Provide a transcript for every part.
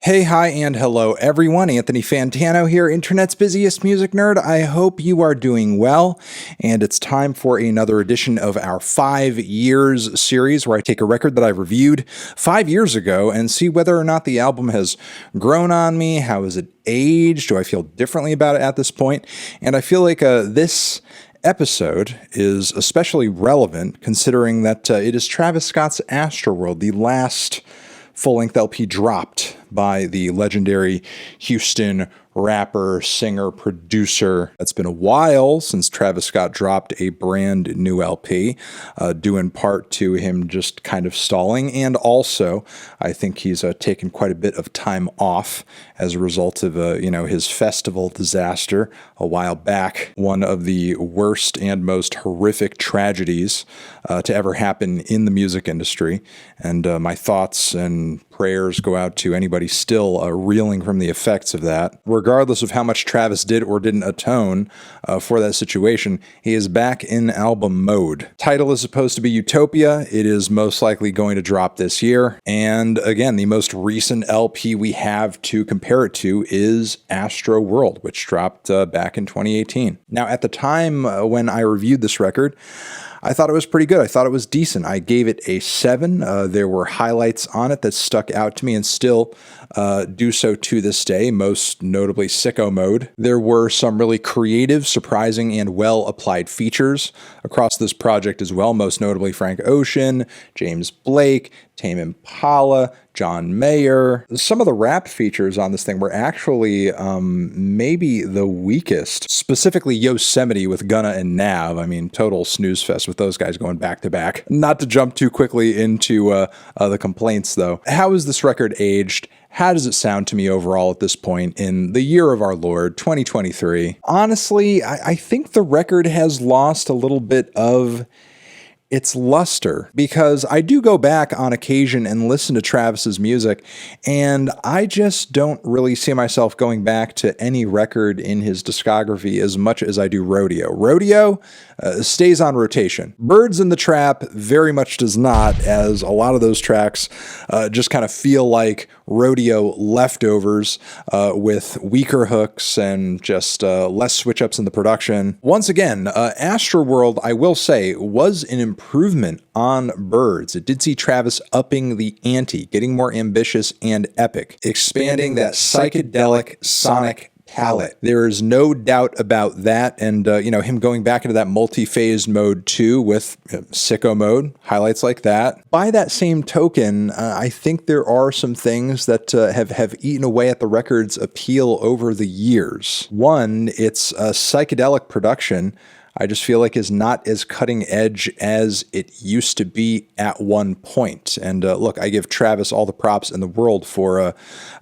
Hey, hi, and hello, everyone. Anthony Fantano here, Internet's busiest music nerd. I hope you are doing well, and it's time for another edition of our 5 Years series, where I take a record that I reviewed 5 years ago and see whether or not the album has grown on me. How has it aged? Do I feel differently about it at this point? And I feel like this episode is especially relevant considering that it is Travis Scott's Astroworld, the last full-length LP dropped by the legendary Houston rapper, singer, producer. It's been a while since Travis Scott dropped a brand new LP, due in part to him just kind of stalling, and also I think he's taken quite a bit of time off as a result of his festival disaster a while back. One of the worst and most horrific tragedies to ever happen in the music industry, and my thoughts and prayers go out to anybody still reeling from the effects of that. Regardless of how much Travis did or didn't atone for that situation, he is back in album mode. Title is supposed to be Utopia. It is most likely going to drop this year. And again, the most recent LP we have to compare it to is Astroworld, which dropped back in 2018. Now, at the time when I reviewed this record, I thought it was pretty good. I thought it was decent. I gave it a 7. There were highlights on it that stuck out to me and still do so to this day, most notably Sicko Mode. There were some really creative, surprising, and well-applied features across this project as well, most notably Frank Ocean, James Blake, Tame Impala, John Mayer. Some of the rap features on this thing were actually maybe the weakest, specifically Yosemite with Gunna and Nav. I mean, total snooze fest with those guys going back to back. Not to jump too quickly into the complaints, though. How is this record aged? How does it sound to me overall at this point in the year of our Lord, 2023? Honestly, I think the record has lost a little bit of its luster, because I do go back on occasion and listen to Travis's music, and I just don't really see myself going back to any record in his discography as much as I do Rodeo. Rodeo stays on rotation. Birds in the Trap very much does not, as a lot of those tracks just kind of feel like Rodeo leftovers with weaker hooks and just less switch-ups in the production. Once again, Astroworld, I will say, was an improvement on Birds. It did see Travis upping the ante, getting more ambitious and epic, expanding that psychedelic sonic palette. There is no doubt about that, and him going back into that multi-phased mode too with Sicko Mode, highlights like that. By that same token, I think there are some things that have eaten away at the record's appeal over the years. One, its psychedelic production I just feel like is not as cutting edge as it used to be at one point. And look, I give Travis all the props in the world for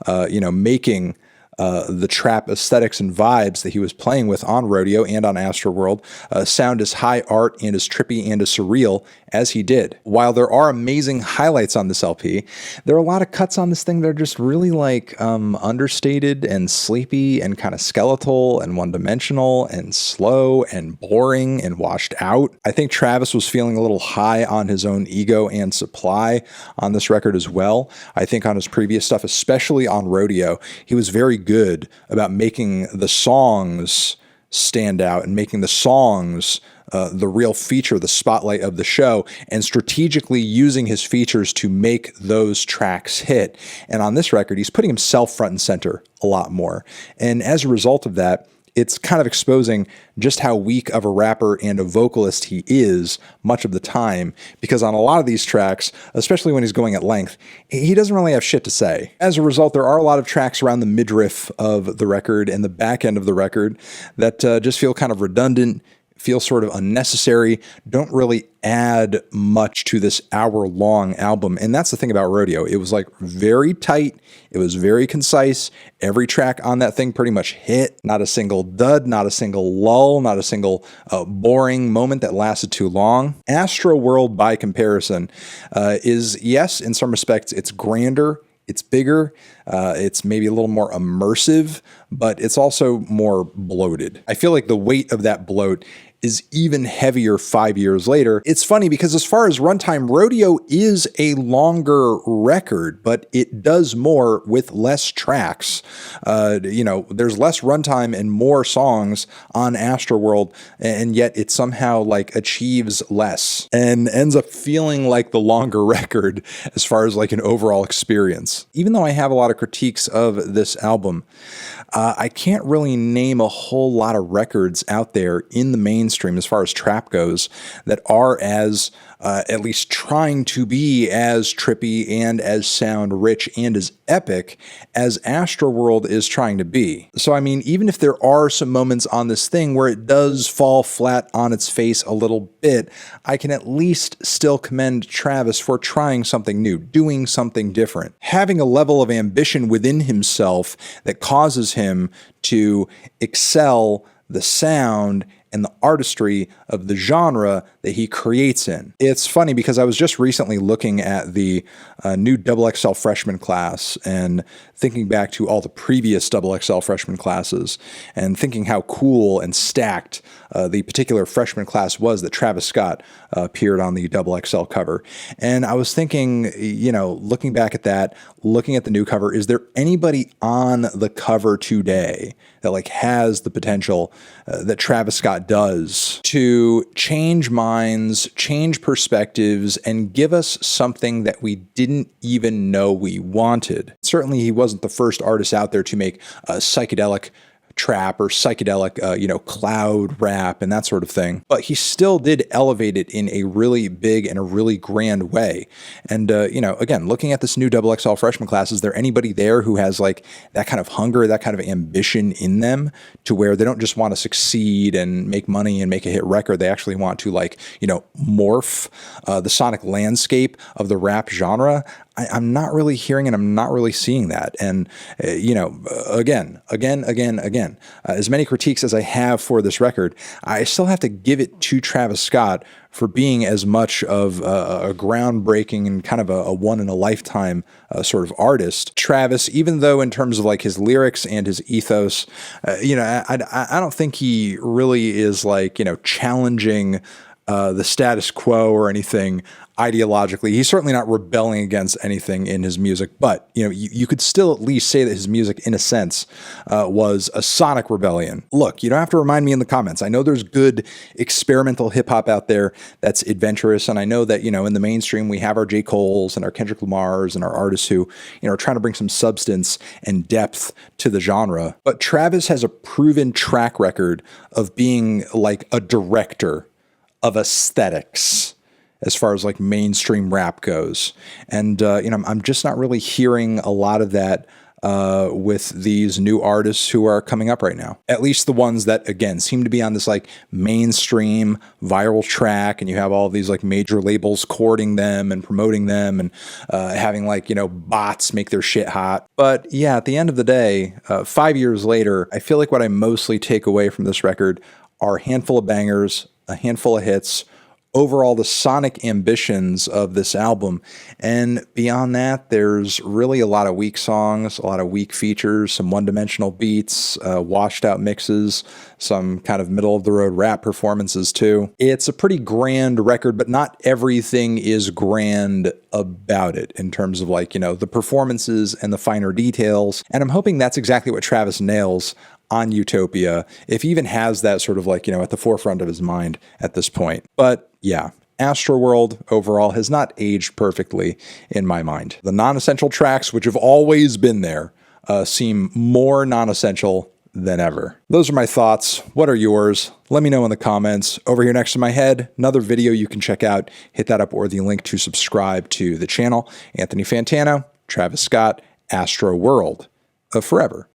making the trap aesthetics and vibes that he was playing with on Rodeo and on Astroworld sound as high art and as trippy and as surreal as he did. While there are amazing highlights on this LP, there are a lot of cuts on this thing that are just really understated and sleepy and kind of skeletal and one-dimensional and slow and boring and washed out. I think Travis was feeling a little high on his own ego and supply on this record as well. I think on his previous stuff, especially on Rodeo, he was very good about making the songs stand out and making the songs the real feature, the spotlight of the show, and strategically using his features to make those tracks hit. And on this record, he's putting himself front and center a lot more. And as a result of that, it's kind of exposing just how weak of a rapper and a vocalist he is much of the time, because on a lot of these tracks, especially when he's going at length, he doesn't really have shit to say. As a result, there are a lot of tracks around the midriff of the record and the back end of the record that just feel kind of redundant, feel sort of unnecessary, don't really add much to this hour-long album. And that's the thing about Rodeo. It was very tight. It was very concise. Every track on that thing pretty much hit. Not a single dud, not a single lull, not a single boring moment that lasted too long. Astroworld, by comparison, is, yes, in some respects, it's grander, it's bigger, It's maybe a little more immersive, but it's also more bloated. I feel like the weight of that bloat is even heavier 5 years later. It's funny because as far as runtime, Rodeo is a longer record, but it does more with less tracks. There's less runtime and more songs on Astroworld, and yet it somehow like achieves less and ends up feeling like the longer record as far as like an overall experience. Even though I have a lot of critiques of this album, I can't really name a whole lot of records out there in the mainstream as far as trap goes that are as, at least trying to be as trippy and as sound rich and as epic as Astroworld is trying to be. So, I mean, even if there are some moments on this thing where it does fall flat on its face a little bit, I can at least still commend Travis for trying something new, doing something different, having a level of ambition within himself that causes him to excel the sound and the artistry of the genre that he creates in. It's funny because I was just recently looking at the new XXL freshman class and thinking back to all the previous XXL freshman classes and thinking how cool and stacked the particular freshman class was that Travis Scott appeared on the XXL cover. And I was thinking, looking back at that, looking at the new cover, is there anybody on the cover today that like has the potential that Travis Scott does to change minds, change perspectives, and give us something that we didn't even know we wanted? Certainly he wasn't the first artist out there to make a psychedelic trap or psychedelic, cloud rap and that sort of thing. But he still did elevate it in a really big and a really grand way. And, again, looking at this new XXL freshman class, is there anybody there who has like that kind of hunger, that kind of ambition in them to where they don't just want to succeed and make money and make a hit record? They actually want to morph the sonic landscape of the rap genre. I'm not really hearing and I'm not really seeing that. And, again, as many critiques as I have for this record, I still have to give it to Travis Scott for being as much of a groundbreaking and kind of a one-in-a-lifetime sort of artist. Travis, even though in terms of like his lyrics and his ethos, I don't think he really is challenging the status quo or anything ideologically. He's certainly not rebelling against anything in his music, but you could still at least say that his music, in a sense, was a sonic rebellion. Look, you don't have to remind me in the comments. I know there's good experimental hip hop out there that's adventurous, and I know that in the mainstream we have our J. Cole's and our Kendrick Lamar's and our artists who are trying to bring some substance and depth to the genre. But Travis has a proven track record of being like a director of aesthetics as far as like mainstream rap goes. And, I'm just not really hearing a lot of that with these new artists who are coming up right now. At least the ones that, again, seem to be on this like mainstream viral track, and you have all these like major labels courting them and promoting them and having bots make their shit hot. But yeah, at the end of the day, 5 years later, I feel like what I mostly take away from this record are a handful of bangers, a handful of hits, overall the sonic ambitions of this album. And beyond that, there's really a lot of weak songs, a lot of weak features, some one-dimensional beats, washed out mixes, some kind of middle-of-the-road rap performances too. It's a pretty grand record, but not everything is grand about it in terms of the performances and the finer details. And I'm hoping that's exactly what Travis nails on Utopia, if he even has that sort of at the forefront of his mind at this point. But yeah, Astroworld overall has not aged perfectly in my mind. The non-essential tracks, which have always been there, seem more non-essential than ever. Those are my thoughts. What are yours? Let me know in the comments. Over here next to my head, another video you can check out. Hit that up or the link to subscribe to the channel. Anthony Fantano, Travis Scott, Astroworld. Forever.